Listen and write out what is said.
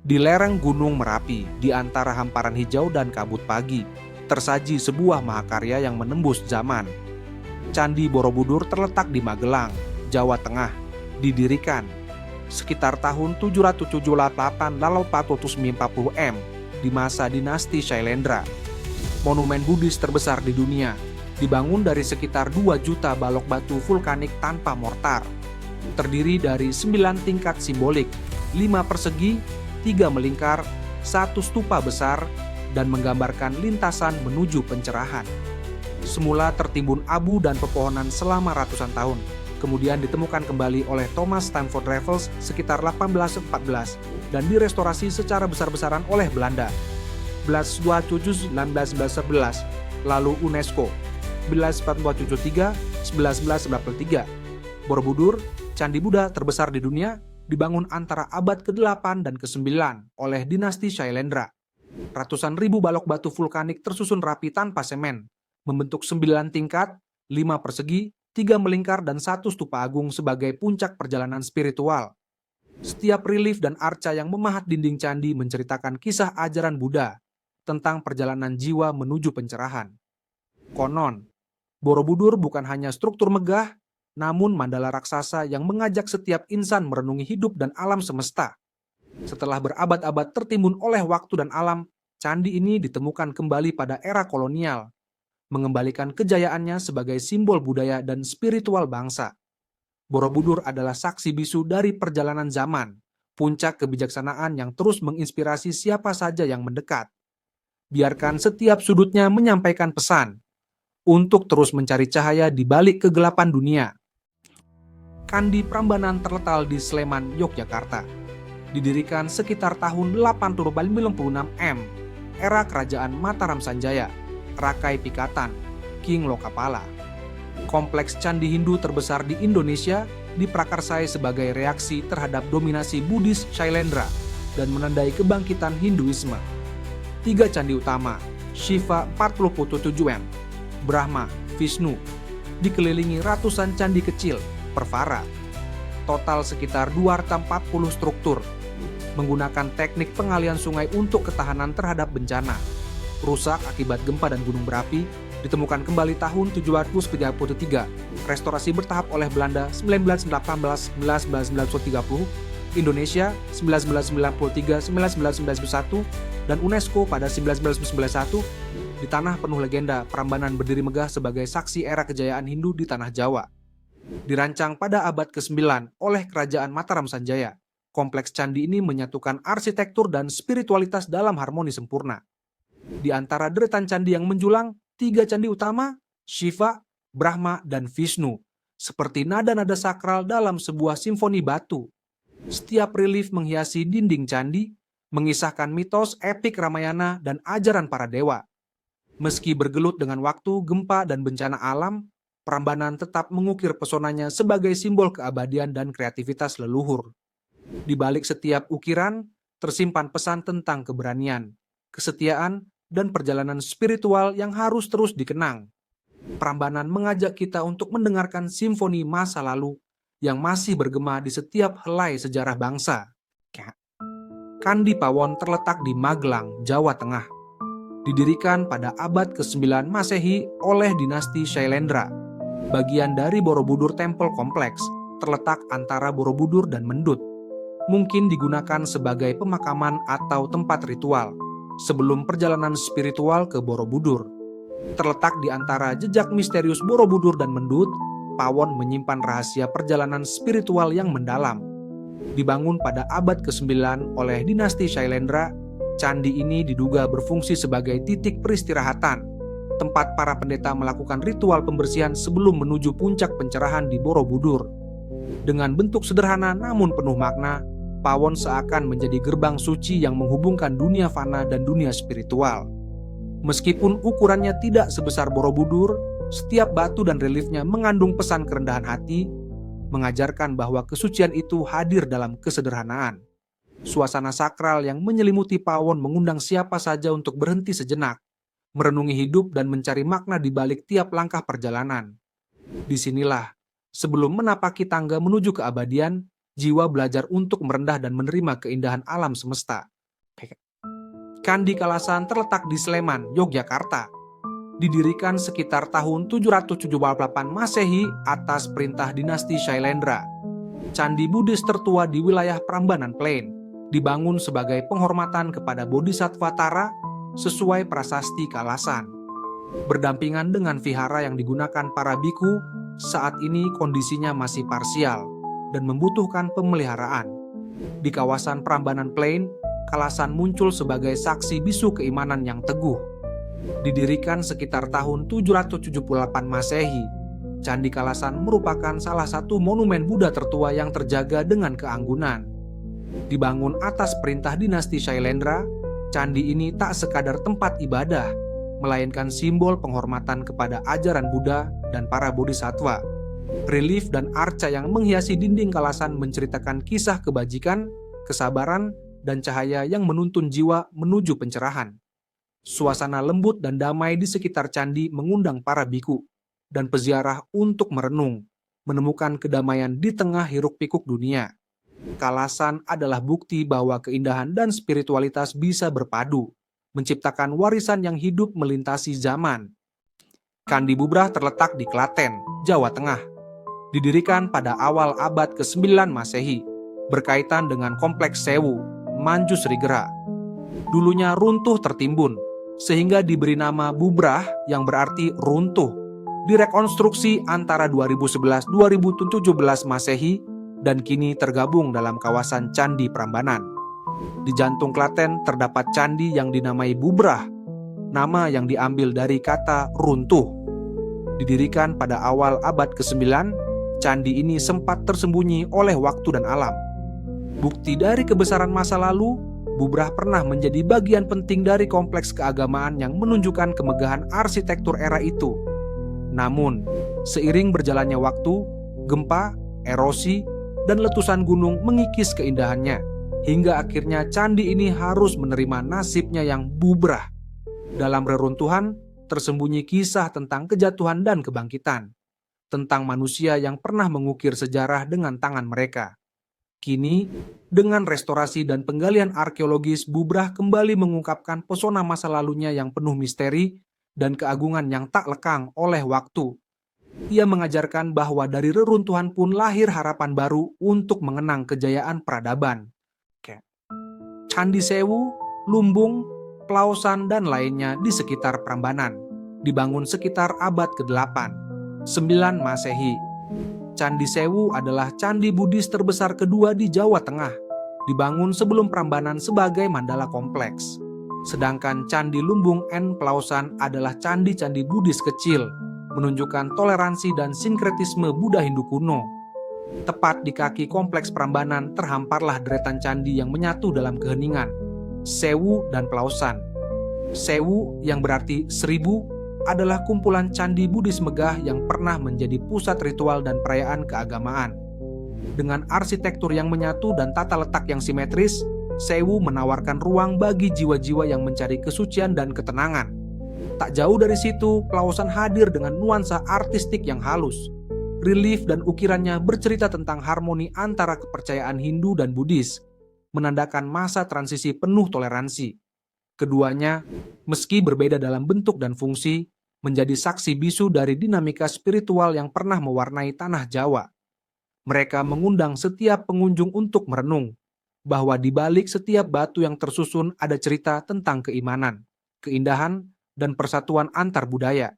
Di lereng Gunung Merapi, di antara hamparan hijau dan kabut pagi, tersaji sebuah mahakarya yang menembus zaman. Candi Borobudur terletak di Magelang, Jawa Tengah, didirikan sekitar tahun 778 lalu 440 M di masa dinasti Shailendra. Monumen Buddhis terbesar di dunia, dibangun dari sekitar 2 juta balok batu vulkanik tanpa mortar. Terdiri dari 9 tingkat simbolik, 5 persegi, 3 melingkar, 1 stupa besar, dan menggambarkan lintasan menuju pencerahan. Semula tertimbun abu dan pepohonan selama ratusan tahun, kemudian ditemukan kembali oleh Thomas Stamford Raffles sekitar 1814 dan direstorasi secara besar-besaran oleh Belanda. 1911, lalu UNESCO 1973. Borobudur, Candi Buddha terbesar di dunia, dibangun antara abad ke-8 dan ke-9 oleh dinasti Shailendra. Ratusan ribu balok batu vulkanik tersusun rapi tanpa semen, membentuk 9 tingkat, 5 persegi, 3 melingkar, dan 1 stupa agung sebagai puncak perjalanan spiritual. Setiap relief dan arca yang memahat dinding candi menceritakan kisah ajaran Buddha tentang perjalanan jiwa menuju pencerahan. Konon, Borobudur bukan hanya struktur megah, namun mandala raksasa yang mengajak setiap insan merenungi hidup dan alam semesta. Setelah berabad-abad tertimbun oleh waktu dan alam, candi ini ditemukan kembali pada era kolonial, mengembalikan kejayaannya sebagai simbol budaya dan spiritual bangsa. Borobudur adalah saksi bisu dari perjalanan zaman, puncak kebijaksanaan yang terus menginspirasi siapa saja yang mendekat. Biarkan setiap sudutnya menyampaikan pesan untuk terus mencari cahaya di balik kegelapan dunia. Candi Prambanan terletak di Sleman, Yogyakarta. Didirikan sekitar tahun 856 M, era kerajaan Mataram Sanjaya, Rakai Pikatan, King Lokapala. Kompleks candi Hindu terbesar di Indonesia diprakarsai sebagai reaksi terhadap dominasi Buddhis Shailendra dan menandai kebangkitan Hinduisme. 3 candi utama, Shiva 47 M, Brahma, Vishnu, dikelilingi ratusan candi kecil, Pervara. Total sekitar 240 struktur, menggunakan teknik pengalian sungai untuk ketahanan terhadap bencana. Rusak akibat gempa dan gunung berapi, ditemukan kembali tahun 733, restorasi bertahap oleh Belanda 1918-1930, Indonesia 1993-1991, dan UNESCO pada 1991. Di tanah penuh legenda, Prambanan berdiri megah sebagai saksi era kejayaan Hindu di tanah Jawa. Dirancang pada abad ke-9 oleh Kerajaan Mataram Sanjaya, kompleks candi ini menyatukan arsitektur dan spiritualitas dalam harmoni sempurna. Di antara deretan candi yang menjulang, 3 candi utama, Shiva, Brahma, dan Vishnu, seperti nada-nada sakral dalam sebuah simfoni batu. Setiap relief menghiasi dinding candi, mengisahkan mitos epik Ramayana dan ajaran para dewa. Meski bergelut dengan waktu, gempa, dan bencana alam, Prambanan tetap mengukir pesonanya sebagai simbol keabadian dan kreativitas leluhur. Di balik setiap ukiran, tersimpan pesan tentang keberanian, kesetiaan, dan perjalanan spiritual yang harus terus dikenang. Prambanan mengajak kita untuk mendengarkan simfoni masa lalu yang masih bergema di setiap helai sejarah bangsa. Candi Pawon terletak di Magelang, Jawa Tengah. Didirikan pada abad ke-9 Masehi oleh dinasti Shailendra. Bagian dari Borobudur Temple Kompleks terletak antara Borobudur dan Mendut. Mungkin digunakan sebagai pemakaman atau tempat ritual sebelum perjalanan spiritual ke Borobudur. Terletak di antara jejak misterius Borobudur dan Mendut, Pawon menyimpan rahasia perjalanan spiritual yang mendalam. Dibangun pada abad ke-9 oleh dinasti Shailendra, candi ini diduga berfungsi sebagai titik peristirahatan, tempat para pendeta melakukan ritual pembersihan sebelum menuju puncak pencerahan di Borobudur. Dengan bentuk sederhana namun penuh makna, Pawon seakan menjadi gerbang suci yang menghubungkan dunia fana dan dunia spiritual. Meskipun ukurannya tidak sebesar Borobudur, setiap batu dan reliefnya mengandung pesan kerendahan hati, mengajarkan bahwa kesucian itu hadir dalam kesederhanaan. Suasana sakral yang menyelimuti Pawon mengundang siapa saja untuk berhenti sejenak, merenungi hidup dan mencari makna di balik tiap langkah perjalanan. Disinilah, sebelum menapaki tangga menuju keabadian, jiwa belajar untuk merendah dan menerima keindahan alam semesta. Candi Kalasan terletak di Sleman, Yogyakarta. Didirikan sekitar tahun 778 Masehi atas perintah dinasti Shailendra. Candi Buddhis tertua di wilayah Prambanan Plain dibangun sebagai penghormatan kepada Bodhisattva Tara sesuai prasasti Kalasan. Berdampingan dengan vihara yang digunakan para biku, saat ini kondisinya masih parsial dan membutuhkan pemeliharaan. Di kawasan Prambanan Plain, Kalasan muncul sebagai saksi bisu keimanan yang teguh. Didirikan sekitar tahun 778 Masehi, Candi Kalasan merupakan salah satu monumen Buddha tertua yang terjaga dengan keanggunan. Dibangun atas perintah dinasti Shailendra, candi ini tak sekadar tempat ibadah, melainkan simbol penghormatan kepada ajaran Buddha dan para bodhisattva. Relief dan arca yang menghiasi dinding Kalasan menceritakan kisah kebajikan, kesabaran, dan cahaya yang menuntun jiwa menuju pencerahan. Suasana lembut dan damai di sekitar candi mengundang para biku dan peziarah untuk merenung, menemukan kedamaian di tengah hiruk-pikuk dunia. Kalasan adalah bukti bahwa keindahan dan spiritualitas bisa berpadu, menciptakan warisan yang hidup melintasi zaman. Candi Bubrah terletak di Klaten, Jawa Tengah. Didirikan pada awal abad ke-9 Masehi, berkaitan dengan kompleks Sewu, Manjusrigera. Dulunya runtuh tertimbun, sehingga diberi nama Bubrah yang berarti runtuh. Direkonstruksi antara 2011-2017 Masehi dan kini tergabung dalam kawasan Candi Prambanan. Di jantung Klaten terdapat candi yang dinamai Bubrah, nama yang diambil dari kata runtuh. Didirikan pada awal abad ke-9, candi ini sempat tersembunyi oleh waktu dan alam. Bukti dari kebesaran masa lalu, Bubrah pernah menjadi bagian penting dari kompleks keagamaan yang menunjukkan kemegahan arsitektur era itu. Namun, seiring berjalannya waktu, gempa, erosi, dan letusan gunung mengikis keindahannya, hingga akhirnya candi ini harus menerima nasibnya yang bubrah. Dalam reruntuhan, tersembunyi kisah tentang kejatuhan dan kebangkitan, tentang manusia yang pernah mengukir sejarah dengan tangan mereka. Kini, dengan restorasi dan penggalian arkeologis, Bubrah kembali mengungkapkan pesona masa lalunya yang penuh misteri dan keagungan yang tak lekang oleh waktu. Ia mengajarkan bahwa dari reruntuhan pun lahir harapan baru untuk mengenang kejayaan peradaban. Candi Sewu, Lumbung, Plausan, dan lainnya di sekitar Prambanan dibangun sekitar abad ke-8, 9 Masehi. Candi Sewu adalah candi Buddhis terbesar kedua di Jawa Tengah, dibangun sebelum Prambanan sebagai mandala kompleks. Sedangkan Candi Lumbung and Plausan adalah candi-candi Buddhis kecil, menunjukkan toleransi dan sinkretisme Buddha Hindu kuno. Tepat di kaki kompleks Prambanan terhamparlah deretan candi yang menyatu dalam keheningan, Sewu dan Plausan. Sewu yang berarti 1000 adalah kumpulan candi Buddhis megah yang pernah menjadi pusat ritual dan perayaan keagamaan. Dengan arsitektur yang menyatu dan tata letak yang simetris, Sewu menawarkan ruang bagi jiwa-jiwa yang mencari kesucian dan ketenangan. Tak jauh dari situ, Plausan hadir dengan nuansa artistik yang halus. Relief dan ukirannya bercerita tentang harmoni antara kepercayaan Hindu dan Buddhis, menandakan masa transisi penuh toleransi. Keduanya, meski berbeda dalam bentuk dan fungsi, menjadi saksi bisu dari dinamika spiritual yang pernah mewarnai tanah Jawa. Mereka mengundang setiap pengunjung untuk merenung, bahwa di balik setiap batu yang tersusun ada cerita tentang keimanan, keindahan, dan persatuan antar budaya.